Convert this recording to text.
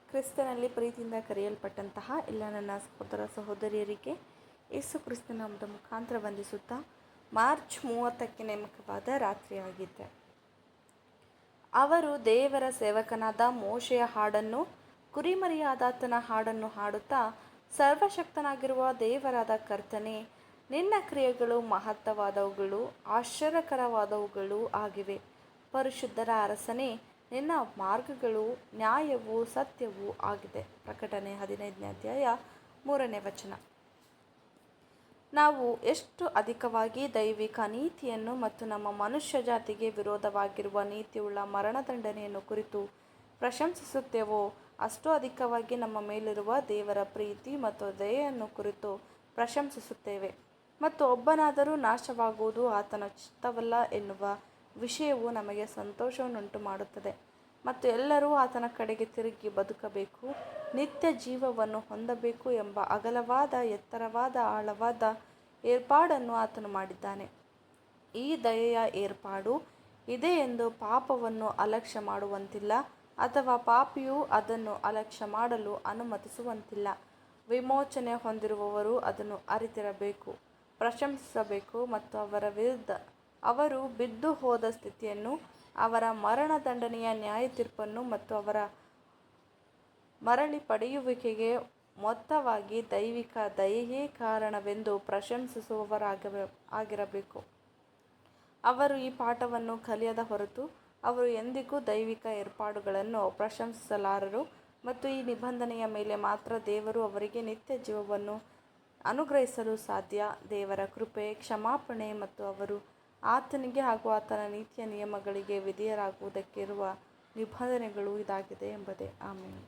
ಕ್ರಿಸ್ತನಲ್ಲಿ ಪ್ರೀತಿಯಿಂದ ಕರೆಯಲ್ಪಟ್ಟಂತಹ ಎಲ್ಲ ನನ್ನ ಸಹೋದರ ಸಹೋದರಿಯರಿಗೆ ಯೇಸು ಕ್ರಿಸ್ತನ ನಾಮದ ಮುಖಾಂತರ ವಂದಿಸುತ್ತಾ ಮಾರ್ಚ್ 30ಕ್ಕೆ ನೇಮಕವಾದ ರಾತ್ರಿಯಾಗಿದೆ. ಅವರು ದೇವರ ಸೇವಕನಾದ ಮೋಶೆಯ ಹಾಡನ್ನು, ಕುರಿಮರಿಯಾದಾತನ ಹಾಡನ್ನು ಹಾಡುತ್ತಾ, ಸರ್ವಶಕ್ತನಾಗಿರುವ ದೇವರಾದ ಕರ್ತನೇ, ನಿನ್ನ ಕ್ರಿಯೆಗಳು ಮಹತ್ತವಾದವುಗಳು, ಆಶ್ಚರ್ಯಕರವಾದವುಗಳೂ ಆಗಿವೆ. ಪರಿಶುದ್ಧರ ಅರಸನೇ, ನಿನ್ನ ಮಾರ್ಗಗಳು ನ್ಯಾಯವೂ ಸತ್ಯವೂ ಆಗಿದೆ. ಪ್ರಕಟಣೆ 15ನೇ ಅಧ್ಯಾಯ 3ನೇ ವಚನ. ನಾವು ಎಷ್ಟು ಅಧಿಕವಾಗಿ ದೈವಿಕ ನೀತಿಯನ್ನು ಮತ್ತು ನಮ್ಮ ಮನುಷ್ಯ ಜಾತಿಗೆ ವಿರೋಧವಾಗಿರುವ ನೀತಿಯುಳ್ಳ ಮರಣದಂಡನೆಯನ್ನು ಕುರಿತು ಪ್ರಶಂಸಿಸುತ್ತೇವೋ, ಅಷ್ಟು ಅಧಿಕವಾಗಿ ನಮ್ಮ ಮೇಲಿರುವ ದೇವರ ಪ್ರೀತಿ ಮತ್ತು ದಯೆಯನ್ನು ಕುರಿತು ಪ್ರಶಂಸಿಸುತ್ತೇವೆ. ಮತ್ತು ಒಬ್ಬನಾದರೂ ನಾಶವಾಗುವುದು ಆತನ ಚಿತ್ತವಲ್ಲ ಎನ್ನುವ ವಿಷಯವು ನಮಗೆ ಸಂತೋಷವನ್ನುಂಟು ಮಾಡುತ್ತದೆ. ಮತ್ತು ಎಲ್ಲರೂ ಆತನ ಕಡೆಗೆ ತಿರುಗಿ ಬದುಕಬೇಕು, ನಿತ್ಯ ಜೀವವನ್ನು ಹೊಂದಬೇಕು ಎಂಬ ಅಗಲವಾದ, ಎತ್ತರವಾದ, ಆಳವಾದ ಏರ್ಪಾಡನ್ನು ಆತನು ಮಾಡಿದ್ದಾನೆ. ಈ ದಯೆಯ ಏರ್ಪಾಡು ಇದೆ ಎಂದು ಪಾಪವನ್ನು ಅಲಕ್ಷ್ಯ ಮಾಡುವಂತಿಲ್ಲ, ಅಥವಾ ಪಾಪಿಯು ಅದನ್ನು ಅಲಕ್ಷ್ಯ ಮಾಡಲು ಅನುಮತಿಸುವಂತಿಲ್ಲ. ವಿಮೋಚನೆ ಹೊಂದಿರುವವರು ಅದನ್ನು ಅರಿತಿರಬೇಕು, ಪ್ರಶಂಸಿಸಬೇಕು ಮತ್ತು ಅವರ ವಿರುದ್ಧ ಅವರು ಬಿದ್ದು ಹೋದ ಸ್ಥಿತಿಯನ್ನು, ಅವರ ಮರಣದಂಡನೆಯ ನ್ಯಾಯತೀರ್ಪನ್ನು ಮತ್ತು ಅವರ ಮರಳಿ ಪಡೆಯುವಿಕೆಗೆ ಮೊತ್ತವಾಗಿ ದೈವಿಕ ದಯೆಯೇ ಕಾರಣವೆಂದು ಪ್ರಶಂಸಿಸುವವರಾಗಿರಬೇಕು. ಅವರು ಈ ಪಾಠವನ್ನು ಕಲಿಯದ ಹೊರತು ಅವರು ಎಂದಿಗೂ ದೈವಿಕ ಏರ್ಪಾಡುಗಳನ್ನು ಪ್ರಶಂಸಿಸಲಾರರು. ಮತ್ತು ಈ ನಿಬಂಧನೆಯ ಮೇಲೆ ಮಾತ್ರ ದೇವರು ಅವರಿಗೆ ನಿತ್ಯ ಜೀವವನ್ನು ಅನುಗ್ರಹಿಸಲು ಸಾಧ್ಯ. ದೇವರ ಕೃಪೆ, ಕ್ಷಮಾಪಣೆ ಮತ್ತು ಅವರು ಆತನಿಗೆ ಹಾಗೂ ಆತನ ನೀತಿಯ ನಿಯಮಗಳಿಗೆ ವಿಧೇಯರಾಗುವುದಕ್ಕೆ ಇರುವ ನಿಬಂಧನೆಗಳು ಇದಾಗಿದೆ ಎಂಬುದೇ. ಆಮೆನ್.